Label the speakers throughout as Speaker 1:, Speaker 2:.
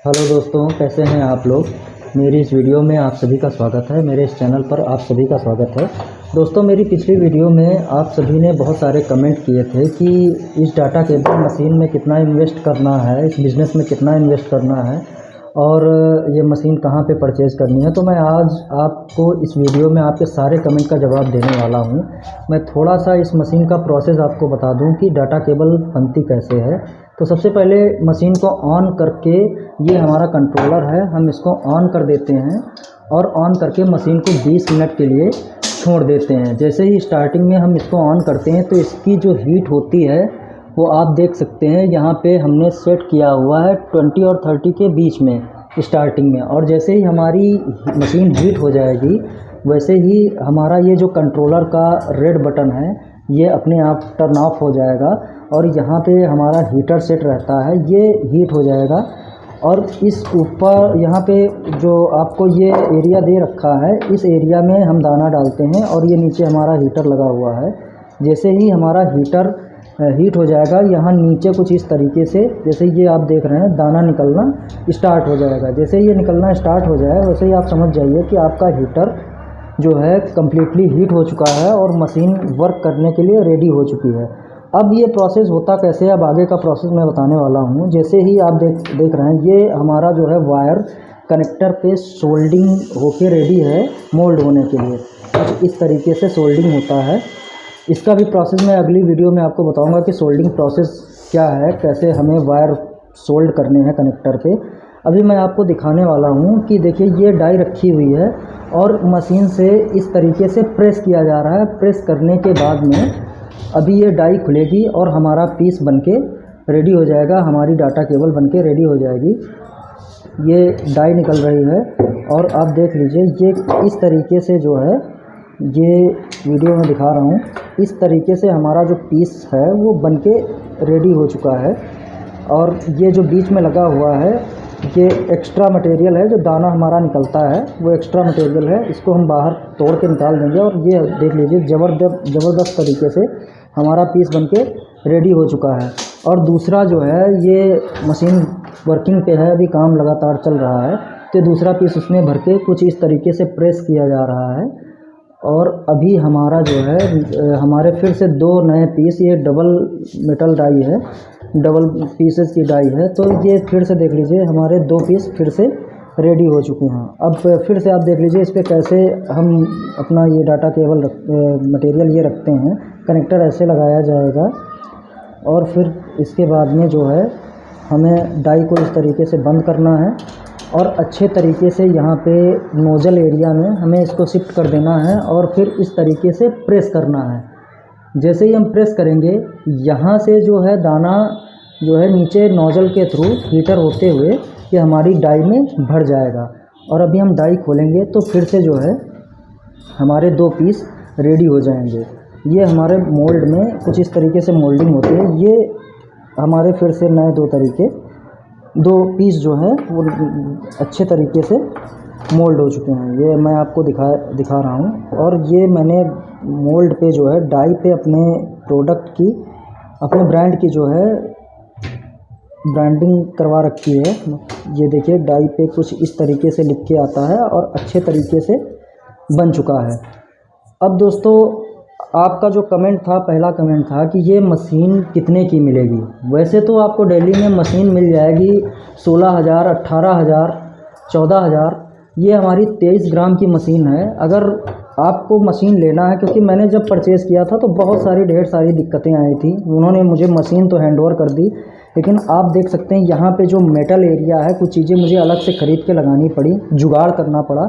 Speaker 1: Hello दोस्तों, कैसे हैं आप लोग। मेरी इस वीडियो में आप सभी का स्वागत है। मेरे इस चैनल पर आप सभी का स्वागत है। दोस्तों, मेरी पिछली वीडियो में आप सभी ने बहुत सारे कमेंट किए थे कि इस डाटा केबल मशीन में कितना इन्वेस्ट करना है, इस बिज़नेस में कितना इन्वेस्ट करना है और ये मशीन कहाँ पे परचेज़ करनी है। तो मैं आज आपको इस वीडियो में आपके सारे कमेंट का जवाब देने वाला हूँ। मैं थोड़ा सा इस मशीन का प्रोसेस आपको बता दूँ कि डाटा केबल बनती कैसे है। तो सबसे पहले मशीन को ऑन करके, ये हमारा कंट्रोलर है, हम इसको ऑन कर देते हैं और ऑन करके मशीन को 20 मिनट के लिए छोड़ देते हैं। जैसे ही स्टार्टिंग में हम इसको ऑन करते हैं तो इसकी जो हीट होती है वो आप देख सकते हैं, यहाँ पे हमने सेट किया हुआ है 20 और 30 के बीच में स्टार्टिंग में। और जैसे ही हमारी मशीन हीट हो जाएगी वैसे ही हमारा ये जो कंट्रोलर का रेड बटन है ये अपने आप टर्न ऑफ हो जाएगा और यहाँ पे हमारा हीटर सेट रहता है, ये हीट हो जाएगा। और इस ऊपर यहाँ पे जो आपको ये एरिया दे रखा है, इस एरिया में हम दाना डालते हैं और ये नीचे हमारा हीटर लगा हुआ है। जैसे ही हमारा हीटर हीट हो जाएगा, यहाँ नीचे कुछ इस तरीके से, जैसे ये आप देख रहे हैं, दाना निकलना स्टार्ट हो जाएगा। जैसे ये निकलना स्टार्ट हो जाए वैसे ही आप समझ जाइए कि आपका हीटर जो है कम्प्लीटली हीट हो चुका है और मशीन वर्क करने के लिए रेडी हो चुकी है। अब ये प्रोसेस होता कैसे है, अब आगे का प्रोसेस मैं बताने वाला हूँ। जैसे ही आप देख रहे हैं, ये हमारा जो है वायर कनेक्टर पे सोल्डिंग होके रेडी है मोल्ड होने के लिए। कुछ इस तरीके से सोल्डिंग होता है। इसका भी प्रोसेस मैं अगली वीडियो में आपको बताऊंगा कि सोल्डिंग प्रोसेस क्या है, कैसे हमें वायर सोल्ड करने हैं कनेक्टर पे। अभी मैं आपको दिखाने वाला हूँ कि देखिए ये डाई रखी हुई है और मशीन से इस तरीके से प्रेस किया जा रहा है। प्रेस करने के बाद में अभी ये डाई खुलेगी और हमारा पीस बनके रेडी हो जाएगा, हमारी डाटा केबल बनके रेडी हो जाएगी। ये डाई निकल रही है और आप देख लीजिए, ये इस तरीके से जो है, ये वीडियो में दिखा रहा हूँ, इस तरीके से हमारा जो पीस है वो बनके रेडी हो चुका है। और ये जो बीच में लगा हुआ है ये एक्स्ट्रा मटेरियल है, जो दाना हमारा निकलता है वो एक्स्ट्रा मटेरियल है, इसको हम बाहर तोड़ के निकाल देंगे। और ये देख लीजिए ज़बरदस्त तरीके से हमारा पीस बनके रेडी हो चुका है। और दूसरा जो है, ये मशीन वर्किंग पे है, अभी काम लगातार चल रहा है, तो दूसरा पीस उसमें भर के कुछ इस तरीके से प्रेस किया जा रहा है। और अभी हमारा जो है, हमारे फिर से 2 नए पीस, ये डबल मेटल डाई है, डबल पीसेस की डाई है, तो ये फिर से देख लीजिए हमारे 2 पीस फिर से रेडी हो चुके हैं। अब फिर से आप देख लीजिए इस पर कैसे हम अपना ये डाटा केबल मटेरियल ये रखते हैं। कनेक्टर ऐसे लगाया जाएगा और फिर इसके बाद में जो है हमें डाई को इस तरीके से बंद करना है और अच्छे तरीके से यहाँ पे नोज़ल एरिया में हमें इसको शिफ्ट कर देना है और फिर इस तरीके से प्रेस करना है। जैसे ही हम प्रेस करेंगे, यहाँ से जो है दाना जो है नीचे नोज़ल के थ्रू हीटर होते हुए ये हमारी डाई में भर जाएगा। और अभी हम डाई खोलेंगे तो फिर से जो है हमारे 2 पीस रेडी हो जाएंगे। ये हमारे मोल्ड में कुछ इस तरीके से मोल्डिंग होती है। ये हमारे फिर से नए 2 पीस जो है वो अच्छे तरीके से मोल्ड हो चुके हैं। ये मैं आपको दिखा रहा हूँ। और ये मैंने मोल्ड पे जो है डाई पे अपने प्रोडक्ट की, अपने ब्रांड की जो है ब्रांडिंग करवा रखी है। ये देखिए डाई पे कुछ इस तरीके से लिख के आता है और अच्छे तरीके से बन चुका है। अब दोस्तों, आपका जो कमेंट था, पहला कमेंट था कि ये मशीन कितने की मिलेगी। वैसे तो आपको दिल्ली में मशीन मिल जाएगी 16,000, 18,000, 14,000। ये हमारी 23 ग्राम की मशीन है। अगर आपको मशीन लेना है, क्योंकि मैंने जब परचेज़ किया था तो बहुत सारी ढेर सारी दिक्कतें आई थी। उन्होंने मुझे मशीन तो हैंडओवर कर दी, लेकिन आप देख सकते हैं यहाँ पे जो मेटल एरिया है, कुछ चीज़ें मुझे अलग से ख़रीद के लगानी पड़ी, जुगाड़ करना पड़ा।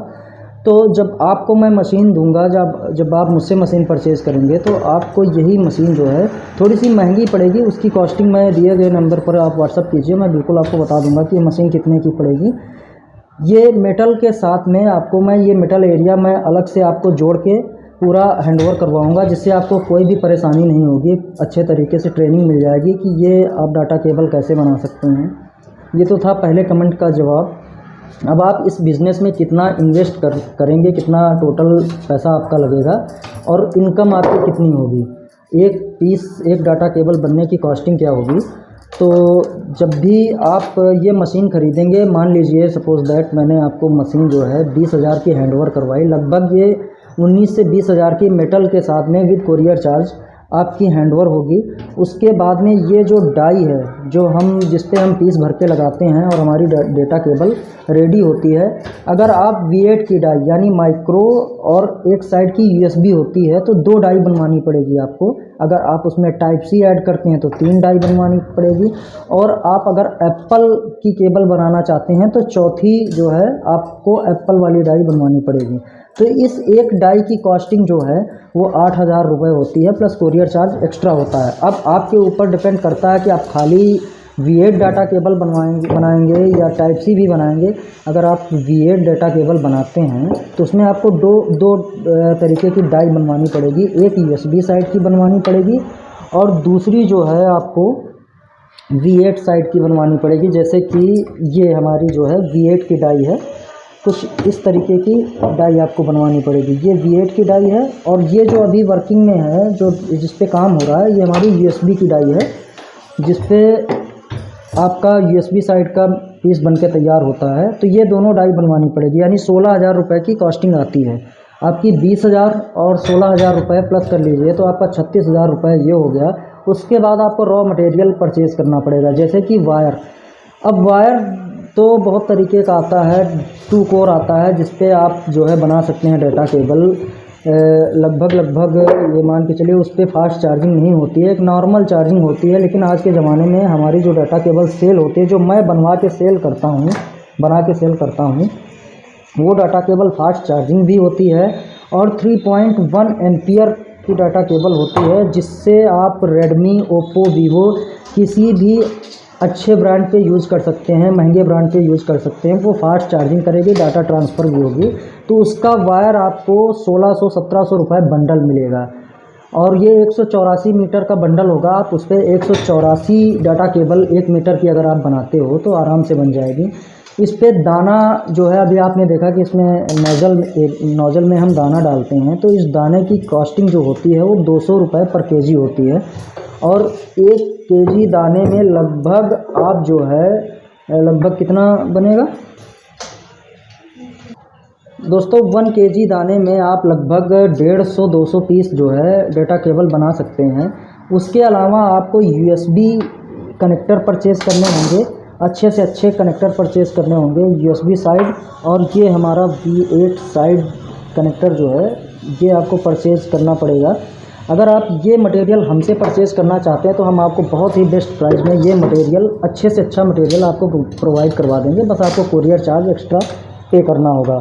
Speaker 1: तो जब आपको मैं मशीन दूंगा, जब आप मुझसे मशीन परचेज़ करेंगे तो आपको यही मशीन जो है थोड़ी सी महंगी पड़ेगी। उसकी कॉस्टिंग मैं दिए गए नंबर पर आप व्हाट्सअप कीजिए, मैं बिल्कुल आपको बता दूंगा कि ये मशीन कितने की पड़ेगी। ये मेटल के साथ में आपको मैं ये मेटल एरिया मैं अलग से आपको जोड़ के पूरा हैंडओवर करवाऊंगा, जिससे आपको कोई भी परेशानी नहीं होगी। अच्छे तरीके से ट्रेनिंग मिल जाएगी कि ये आप डाटा केबल कैसे बना सकते हैं। ये तो था पहले कमेंट का जवाब। अब आप इस बिज़नेस में कितना इन्वेस्ट करेंगे, कितना टोटल पैसा आपका लगेगा और इनकम आपकी कितनी होगी, एक डाटा केबल बनने की कॉस्टिंग क्या होगी। तो जब भी आप ये मशीन ख़रीदेंगे, मान लीजिए सपोज़ दैट मैंने आपको मशीन जो है 20,000 की हैंडओवर करवाई, लगभग ये 19 से 20,000 की मेटल के साथ में विद कोरियर चार्ज आपकी हैंडओवर होगी। उसके बाद में ये जो डाई है, जो हम जिस पे हम पीस भर के लगाते हैं और हमारी डेटा केबल रेडी होती है। अगर आप V8 की डाई यानी माइक्रो और एक साइड की USB होती है तो 2 डाई बनवानी पड़ेगी आपको। अगर आप उसमें टाइप C ऐड करते हैं तो 3 डाई बनवानी पड़ेगी। और आप अगर एप्पल की केबल बनाना चाहते हैं तो चौथी जो है आपको एप्पल वाली डाई बनवानी पड़ेगी। तो इस एक डाई की कॉस्टिंग जो है वो 8,000 रुपये होती है, प्लस कोरियर चार्ज एक्स्ट्रा होता है। अब आपके ऊपर डिपेंड करता है कि आप खाली V8 डाटा केबल बनाएंगे या टाइप C भी बनाएंगे। अगर आप V8 डाटा केबल बनाते हैं तो उसमें आपको दो तरीके की डाई बनवानी पड़ेगी। एक USB साइड की बनवानी पड़ेगी और दूसरी जो है आपको V8 साइड की बनवानी पड़ेगी। जैसे कि ये हमारी जो है V8 की डाई है, कुछ इस तरीके की डाई आपको बनवानी पड़ेगी। ये V8 की डाई है और ये जो अभी वर्किंग में है, जो जिस पे काम हो रहा है, ये हमारी USB की डाई है, जिस पे आपका USB साइड का पीस बन के तैयार होता है। तो ये दोनों डाई बनवानी पड़ेगी, यानी 16,000 रुपये की कॉस्टिंग आती है आपकी। 20,000 और 16,000 रुपये प्लस कर लीजिए तो आपका 36,000 रुपये ये हो गया। उसके बाद आपको रॉ मटेरियल परचेज़ करना पड़ेगा, जैसे कि वायर। अब वायर तो बहुत तरीके का आता है, 2 कोर आता है जिस पे आप जो है बना सकते हैं डाटा केबल। लगभग ये मान के चलिए उस पर फास्ट चार्जिंग नहीं होती है, एक नॉर्मल चार्जिंग होती है। लेकिन आज के ज़माने में हमारी जो डाटा केबल सेल होती है, जो मैं बना के सेल करता हूँ, वो डाटा केबल फास्ट चार्जिंग भी होती है और 3.1 एम्पियर की डाटा केबल होती है, जिससे आप रेडमी, ओप्पो, वीवो किसी भी अच्छे ब्रांड पे यूज़ कर सकते हैं, महंगे ब्रांड पे यूज़ कर सकते हैं। वो फास्ट चार्जिंग करेगी, डाटा ट्रांसफ़र भी होगी। तो उसका वायर आपको 1600-1700 रुपये बंडल मिलेगा और ये 184 मीटर का बंडल होगा। आप उस पर 184 डाटा केबल 1 मीटर की अगर आप बनाते हो तो आराम से बन जाएगी। इस पे दाना जो है, अभी आपने देखा कि इसमें नोज़ल में हम दाना डालते हैं, तो इस दाने की कॉस्टिंग जो होती है वो 200 रुपये पर kg होती है। और 1 kg दाने में लगभग आप जो है लगभग कितना बनेगा दोस्तों, 1 kg दाने में आप लगभग 150-200 पीस जो है डाटा केबल बना सकते हैं। उसके अलावा आपको USB कनेक्टर परचेज़ करने होंगे, अच्छे से अच्छे कनेक्टर परचेज़ करने होंगे, USB साइड। और ये हमारा V8 साइड कनेक्टर जो है ये आपको परचेज़ करना पड़ेगा। अगर आप ये मटेरियल हमसे परचेज़ करना चाहते हैं तो हम आपको बहुत ही बेस्ट प्राइस में ये मटेरियल, अच्छे से अच्छा मटेरियल आपको प्रोवाइड करवा देंगे। बस आपको कोरियर चार्ज एक्स्ट्रा पे करना होगा।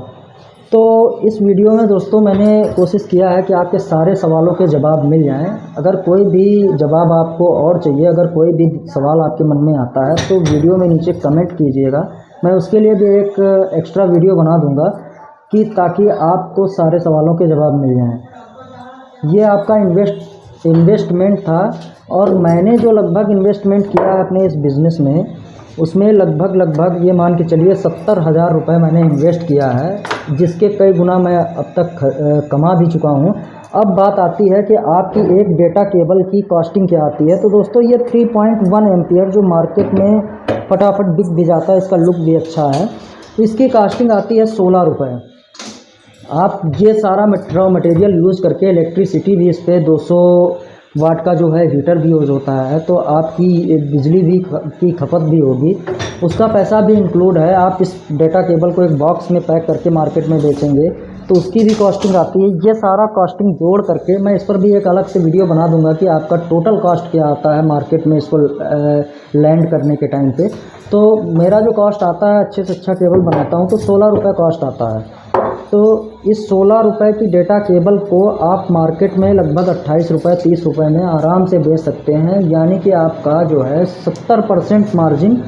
Speaker 1: तो इस वीडियो में दोस्तों मैंने कोशिश किया है कि आपके सारे सवालों के जवाब मिल जाएं। अगर कोई भी जवाब आपको और चाहिए, अगर कोई भी सवाल आपके मन में आता है तो वीडियो में नीचे कमेंट कीजिएगा। मैं उसके लिए भी एक एक्स्ट्रा वीडियो बना दूंगा कि ताकि आपको सारे सवालों के जवाब मिल जाएं। ये आपका इन्वेस्टमेंट था और मैंने जो लगभग इन्वेस्टमेंट किया है अपने इस बिज़नेस में, उसमें लगभग ये मान के चलिए 70,000 रुपये मैंने इन्वेस्ट किया है, जिसके कई गुना मैं अब तक कमा भी चुका हूँ। अब बात आती है कि आपकी एक डेटा केबल की कॉस्टिंग क्या आती है। तो दोस्तों ये 3.1 एम्पियर जो मार्केट में फटाफट बिक भी जाता है, इसका लुक भी अच्छा है, तो इसकी कॉस्टिंग आती है 16 रुपये। आप ये सारा रॉ मटेरियल यूज़ करके, इलेक्ट्रिसिटी भी इस पर 200 वाट का जो है हीटर भी यूज़ होता है, तो आपकी बिजली भी की खपत भी होगी, उसका पैसा भी इंक्लूड है। आप इस डेटा केबल को एक बॉक्स में पैक करके मार्केट में बेचेंगे तो उसकी भी कॉस्टिंग आती है। ये सारा कॉस्टिंग जोड़ करके मैं इस पर भी एक अलग से वीडियो बना दूंगा कि आपका टोटल कॉस्ट क्या आता है मार्केट में इसको लैंड करने के टाइम पे। तो मेरा जो कॉस्ट आता है, अच्छे से अच्छा केबल बनाता हूँ तो 16 रुपये कॉस्ट आता है। तो इस 16 रुपये की डेटा केबल को आप मार्केट में लगभग 28 रुपये 30 रुपये में आराम से बेच सकते हैं, यानी कि आपका जो है 70% मार्जिन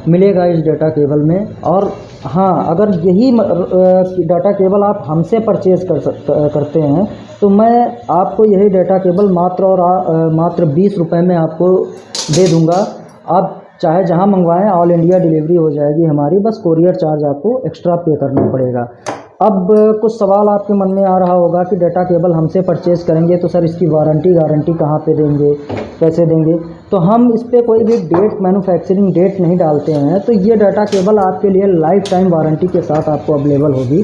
Speaker 1: मिलेगा इस डाटा केबल में। और हाँ, अगर यही डाटा केबल आप हमसे परचेज़ करते हैं तो मैं आपको यही डाटा केबल मात्र 20 रुपये में आपको दे दूँगा। आप चाहे जहाँ मंगवाएं, ऑल इंडिया डिलीवरी हो जाएगी हमारी, बस कोरियर चार्ज आपको एक्स्ट्रा पे करना पड़ेगा। अब कुछ सवाल आपके मन में आ रहा होगा कि डाटा केबल हमसे परचेज़ करेंगे तो सर इसकी वारंटी गारंटी कहाँ पे देंगे, कैसे देंगे। तो हम इस पर कोई भी डेट, मैन्युफैक्चरिंग डेट नहीं डालते हैं। तो ये डाटा केबल आपके लिए लाइफ टाइम वारंटी के साथ आपको अवेलेबल होगी।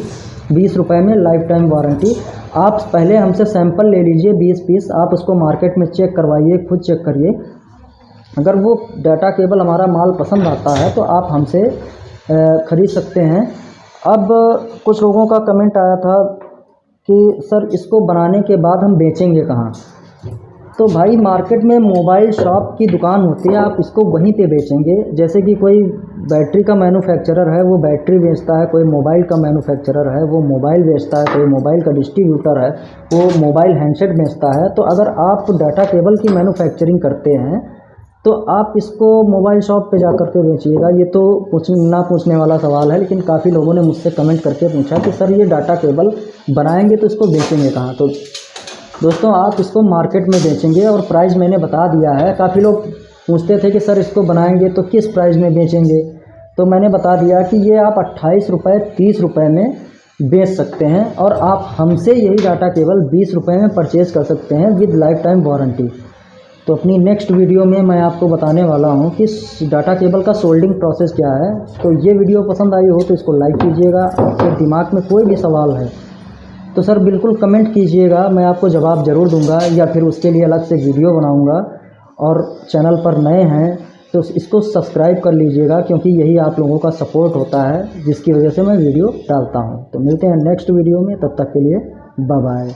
Speaker 1: 20 रुपये में लाइफ टाइम वारंटी। आप पहले हमसे सैंपल ले लीजिए 20 पीस, आप उसको मार्केट में चेक करवाइए, खुद चेक करिए। अगर वो डाटा केबल हमारा माल पसंद आता है तो आप हमसे ख़रीद सकते हैं। अब कुछ लोगों का कमेंट आया था कि सर इसको बनाने के बाद हम बेचेंगे कहाँ? तो भाई मार्केट में मोबाइल शॉप की दुकान होती है, आप इसको वहीं पे बेचेंगे। जैसे कि कोई बैटरी का मैन्युफैक्चरर है वो बैटरी बेचता है, कोई मोबाइल का मैन्युफैक्चरर है वो मोबाइल बेचता है, कोई मोबाइल का डिस्ट्रीब्यूटर है वो मोबाइल हैंडसेट बेचता है। तो अगर आप डाटा केबल की मैन्युफैक्चरिंग करते हैं तो आप इसको मोबाइल शॉप पे जा कर के बेचिएगा। ये तो पूछने वाला सवाल है, लेकिन काफ़ी लोगों ने मुझसे कमेंट करके पूछा कि सर ये डाटा केबल बनाएंगे तो इसको बेचेंगे कहाँ? तो दोस्तों आप इसको मार्केट में बेचेंगे और प्राइस मैंने बता दिया है। काफ़ी लोग पूछते थे कि सर इसको बनाएंगे तो किस प्राइस में बेचेंगे, तो मैंने बता दिया कि ये आप 28 रुपये 30 रुपये में बेच सकते हैं और आप हमसे यही डाटा केबल 20 रुपये में परचेज़ कर सकते हैं विद लाइफ टाइम वारंटी। तो अपनी नेक्स्ट वीडियो में मैं आपको बताने वाला हूं कि डाटा केबल का सोल्डिंग प्रोसेस क्या है। तो ये वीडियो पसंद आई हो तो इसको लाइक कीजिएगा। आपके दिमाग में कोई भी सवाल है तो सर बिल्कुल कमेंट कीजिएगा, मैं आपको जवाब ज़रूर दूंगा या फिर उसके लिए अलग से वीडियो बनाऊंगा। और चैनल पर नए हैं तो इसको सब्सक्राइब कर लीजिएगा, क्योंकि यही आप लोगों का सपोर्ट होता है जिसकी वजह से मैं वीडियो डालता हूँ। तो मिलते हैं नेक्स्ट वीडियो में, तब तक के लिए बाय बाय।